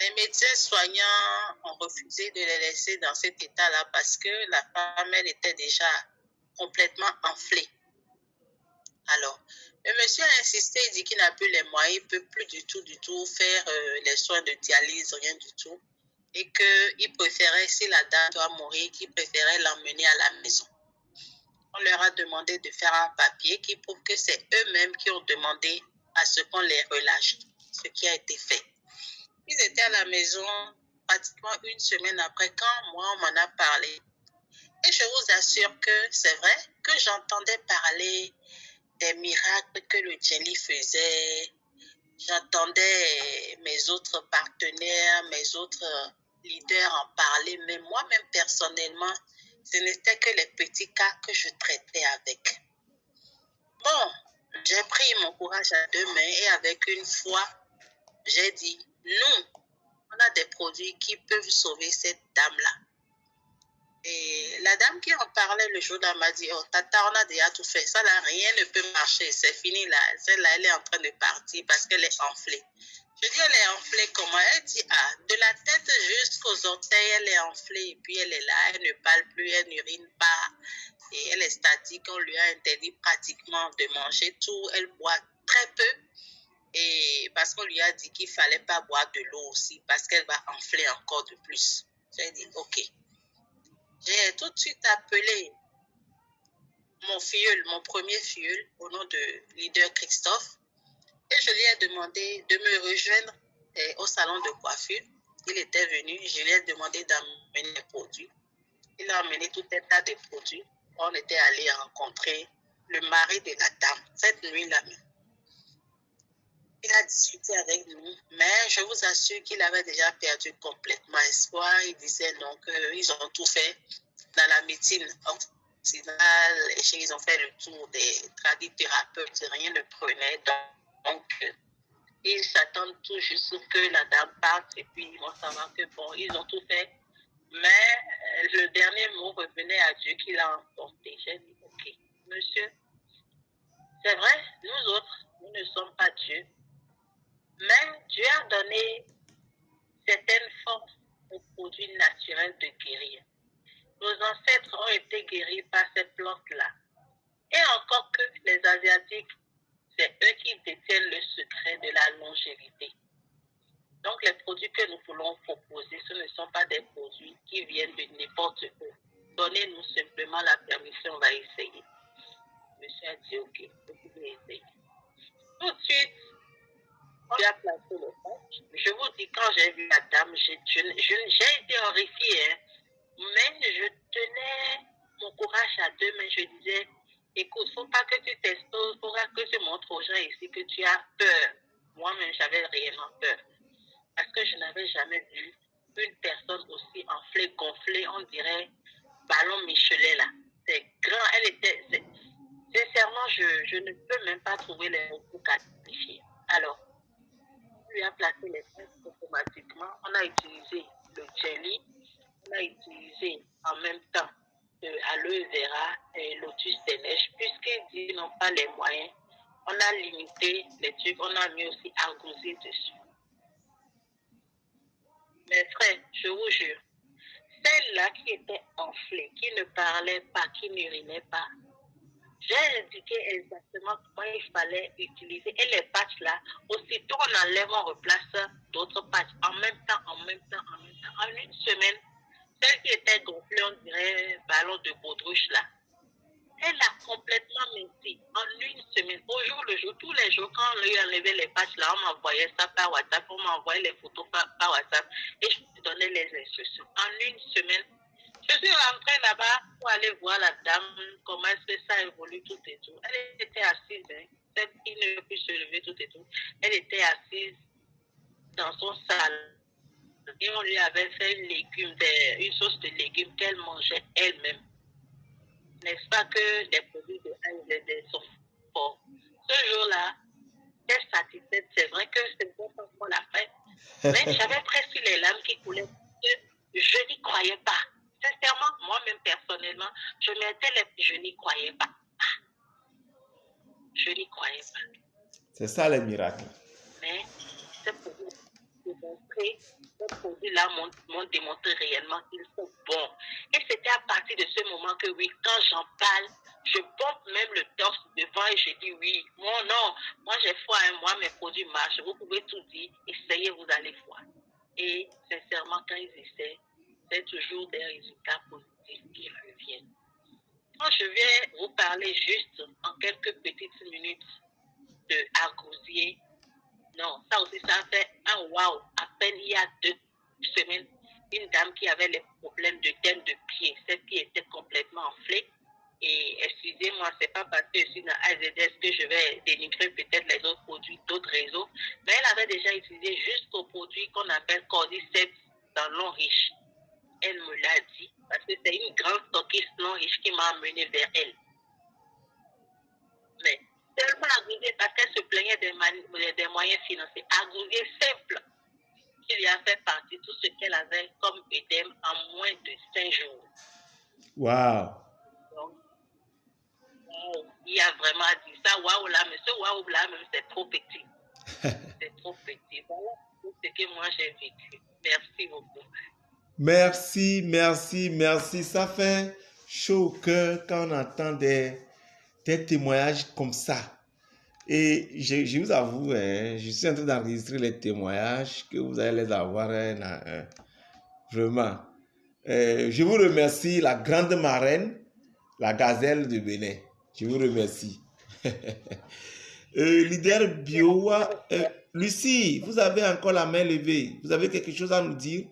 Les médecins soignants ont refusé de les laisser dans cet état-là parce que la femme, elle était déjà complètement enflée. Alors, le monsieur a insisté, il dit qu'il n'a plus les moyens, il ne peut plus du tout faire les soins de dialyse, rien du tout. Et qu'il préférait, si la dame doit mourir, qu'il préférait l'emmener à la maison. On leur a demandé de faire un papier qui prouve que c'est eux-mêmes qui ont demandé à ce qu'on les relâche, ce qui a été fait. Ils étaient à la maison pratiquement une semaine après, quand moi, on m'en a parlé. Et je vous assure que c'est vrai que j'entendais parler des miracles que le Jelly faisait. J'entendais mes autres partenaires, mes autres leaders en parler, mais moi-même personnellement, ce n'était que les petits cas que je traitais avec. Bon, j'ai pris mon courage à deux mains et avec une foi, j'ai dit, nous, on a des produits qui peuvent sauver cette dame-là. Et la dame qui en parlait le jour-là m'a dit, oh tata, on a déjà tout fait, ça là, rien ne peut marcher, c'est fini là, celle-là, elle est en train de partir parce qu'elle est enflée. Je dis, elle est enflée comment? Elle dit, ah, de la tête jusqu'aux orteils, elle est enflée et puis elle est là, elle ne parle plus, elle n'urine pas et elle est statique, on lui a interdit pratiquement de manger tout, elle boit très peu et parce qu'on lui a dit qu'il ne fallait pas boire de l'eau aussi parce qu'elle va enfler encore de plus. J'ai dit, ok. J'ai tout de suite appelé mon filleul, mon premier filleul, au nom de leader Christophe, et je lui ai demandé de me rejoindre au salon de coiffure. Il était venu, je lui ai demandé d'amener les produits. Il a amené tout un tas de produits. On était allé rencontrer le mari de la dame, cette nuit-là même. Il a discuté avec nous, mais je vous assure qu'il avait déjà perdu complètement espoir. Il disait non, qu'ils ont tout fait dans la médecine occidentale, et ils ont fait le tour des tradithérapeutes, rien ne prenait. Donc, ils s'attendent tout juste que la dame parte et puis ils vont savoir que bon, ils ont tout fait. Mais le dernier mot revenait à Dieu qui l'a emporté. J'ai dit, ok, monsieur, c'est vrai, nous autres, nous ne sommes pas Dieu. Mais Dieu a donné certaines forces aux produits naturels de guérir. Nos ancêtres ont été guéris par cette plante-là. Et encore que les Asiatiques, c'est eux qui détiennent le secret de la longévité. Donc les produits que nous voulons proposer, ce ne sont pas des produits qui viennent de n'importe où. Donnez-nous simplement la permission, on va essayer. Monsieur a dit, ok, vous pouvez essayer. Tout de suite, on lui a placé le patch. Je vous dis, quand j'ai vu la dame, j'ai été horrifiée, hein. Mais je tenais mon courage à deux mains. Je disais, écoute, il ne faut pas que tu t'exposes, il faut pas que tu montres aux gens ici que tu as peur. Moi-même, j'avais réellement peur. Parce que je n'avais jamais vu une personne aussi enflée, gonflée, on dirait ballon Michelet là. C'est grand, elle était... Sincèrement, je ne peux même pas trouver les mots pour qualifier. Alors, on lui a placé les pinces automatiquement. On a utilisé le jelly. On a utilisé en même temps aloe vera et lotus des neiges, puisqu'ils n'ont pas les moyens. On a limité les trucs, on a mis aussi argousier dessus. Mes frères, je vous jure, celle-là qui était enflée, qui ne parlait pas, qui n'urinait pas, j'ai indiqué exactement comment il fallait utiliser. Et les patchs là, aussitôt on enlève, on replace d'autres patchs en même temps. En une semaine, celle qui était gonflée, on dirait ballon de baudruche là, elle a complètement menti en une semaine, au jour le jour, tous les jours, quand on lui enlevait les patchs là, on m'envoyait ça par WhatsApp, on m'envoyait les photos par WhatsApp et je donnais les instructions. En une semaine, je suis rentrée là-bas pour aller voir la dame, comment est-ce que ça évolue tout et tout. Elle était assise, hein, celle qui ne peut se lever tout et tout. Elle était assise dans son salon et on lui avait fait une sauce de légumes qu'elle mangeait elle-même. N'est-ce pas que les produits de AIVD sont forts. Ce jour-là, elle est satisfaite. C'est vrai que c'est bon qu'on l'a fait. Mais j'avais presque les larmes qui coulaient. Je n'y croyais pas. Sincèrement, moi-même personnellement, je n'y croyais pas. Je n'y croyais pas. C'est ça le miracle. Mais c'est pour vous montré, ces produits-là m'ont démontré réellement qu'ils sont bons. Et c'était à partir de ce moment que oui, quand j'en parle, je pompe même le torse devant et je dis oui, non, moi j'ai foi, moi mes produits marchent, vous pouvez tout dire, essayez, vous allez voir. Et sincèrement, quand ils essaient, c'est toujours des résultats positifs qui reviennent. Quand je vais vous parler juste en quelques petites minutes de Agousier, non, ça aussi, ça fait un wow. À peine il y a 2 semaines, une dame qui avait les problèmes de gaine de pied, ses pieds étaient complètement enflés. Et excusez-moi, c'est pas parce que je suis dans AZS que je vais dénigrer peut-être les autres produits d'autres réseaux, mais elle avait déjà utilisé jusqu'au produit qu'on appelle Cordyceps dans l'eau riche. Elle me l'a dit, parce que c'est une grande stockiste non riche qui m'a amené vers elle. Mais tellement Agousier, parce qu'elle se plaignait des moyens financiers. Agousier simple, qui lui a fait partie tout ce qu'elle avait comme œdème en moins de 5 jours. Waouh! Donc, il a vraiment dit ça, waouh là, mais ce waouh là, même c'est trop petit. C'est trop petit. Voilà tout ce que moi j'ai vécu. Merci beaucoup. Merci. Ça fait chaud au cœur quand on entend des témoignages comme ça. Et je vous avoue, je suis en train d'enregistrer les témoignages que vous allez les avoir vraiment. Je vous remercie, la grande marraine, la gazelle de Bénin. Je vous remercie. Leader Biowa, Lucie, vous avez encore la main levée. Vous avez quelque chose à nous dire?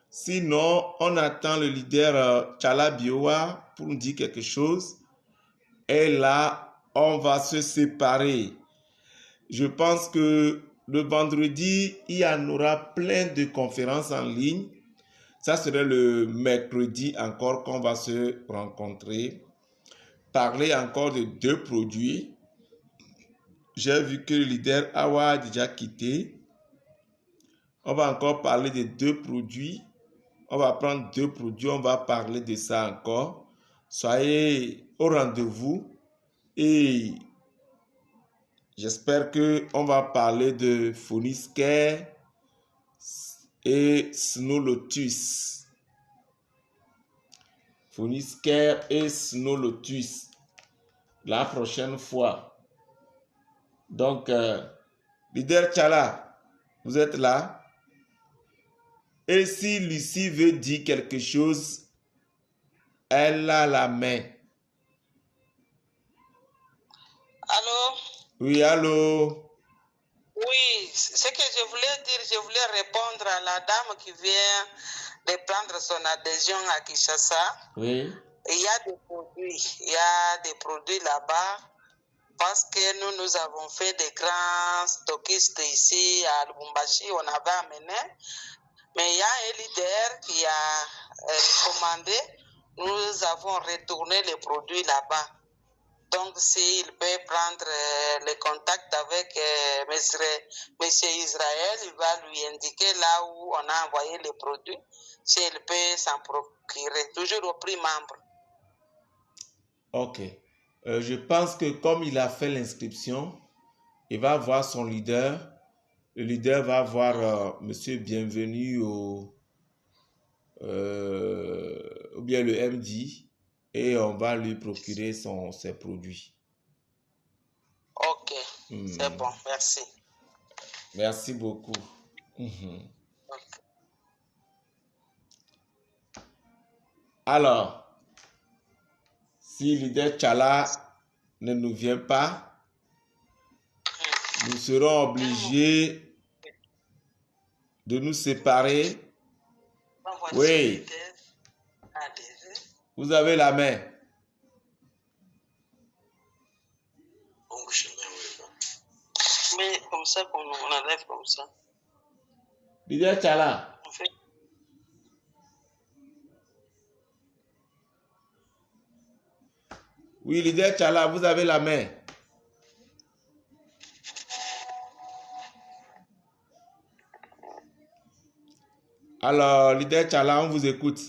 Sinon, on attend le leader Chala Biowa pour nous dire quelque chose. Et là, on va se séparer. Je pense que le vendredi, il y en aura plein de conférences en ligne. Ça serait le mercredi encore qu'on va se rencontrer. Parler encore de 2 produits. J'ai vu que le leader Awa a déjà quitté. On va encore parler de 2 produits. On va prendre 2 produits, on va parler de ça encore. Soyez au rendez-vous et j'espère qu'on va parler de Phoniscare et Snow Lotus. Phoniscare et Snow Lotus la prochaine fois. Donc, leader Chala, vous êtes là? Et si Lucie veut dire quelque chose, elle a la main. Allô? Oui, allô? Oui, ce que je voulais dire, je voulais répondre à la dame qui vient de prendre son adhésion à Kinshasa. Oui. Il y a des produits là-bas parce que nous avons fait des grands stockistes ici à Lubumbashi, on avait amené. Mais il y a un leader qui a commandé, nous avons retourné les produits là-bas. Donc, s'il peut prendre le contact avec monsieur Israël, il va lui indiquer là où on a envoyé les produits, s'il peut s'en procurer, toujours au prix membre. Ok. Je pense que comme il a fait l'inscription, il va voir son leader. Le leader va voir monsieur Bienvenu ou bien le MD et on va lui procurer ses produits. Ok, c'est bon, merci. Merci beaucoup. Okay. Alors, si leader Chala ne nous vient pas, nous serons obligés de nous séparer. Oui. Vous avez la main. Mais comme ça, on enlève comme ça. Leader Chala. En fait. Oui, leader Chala, vous avez la main. Alors, leader Chala, on vous écoute.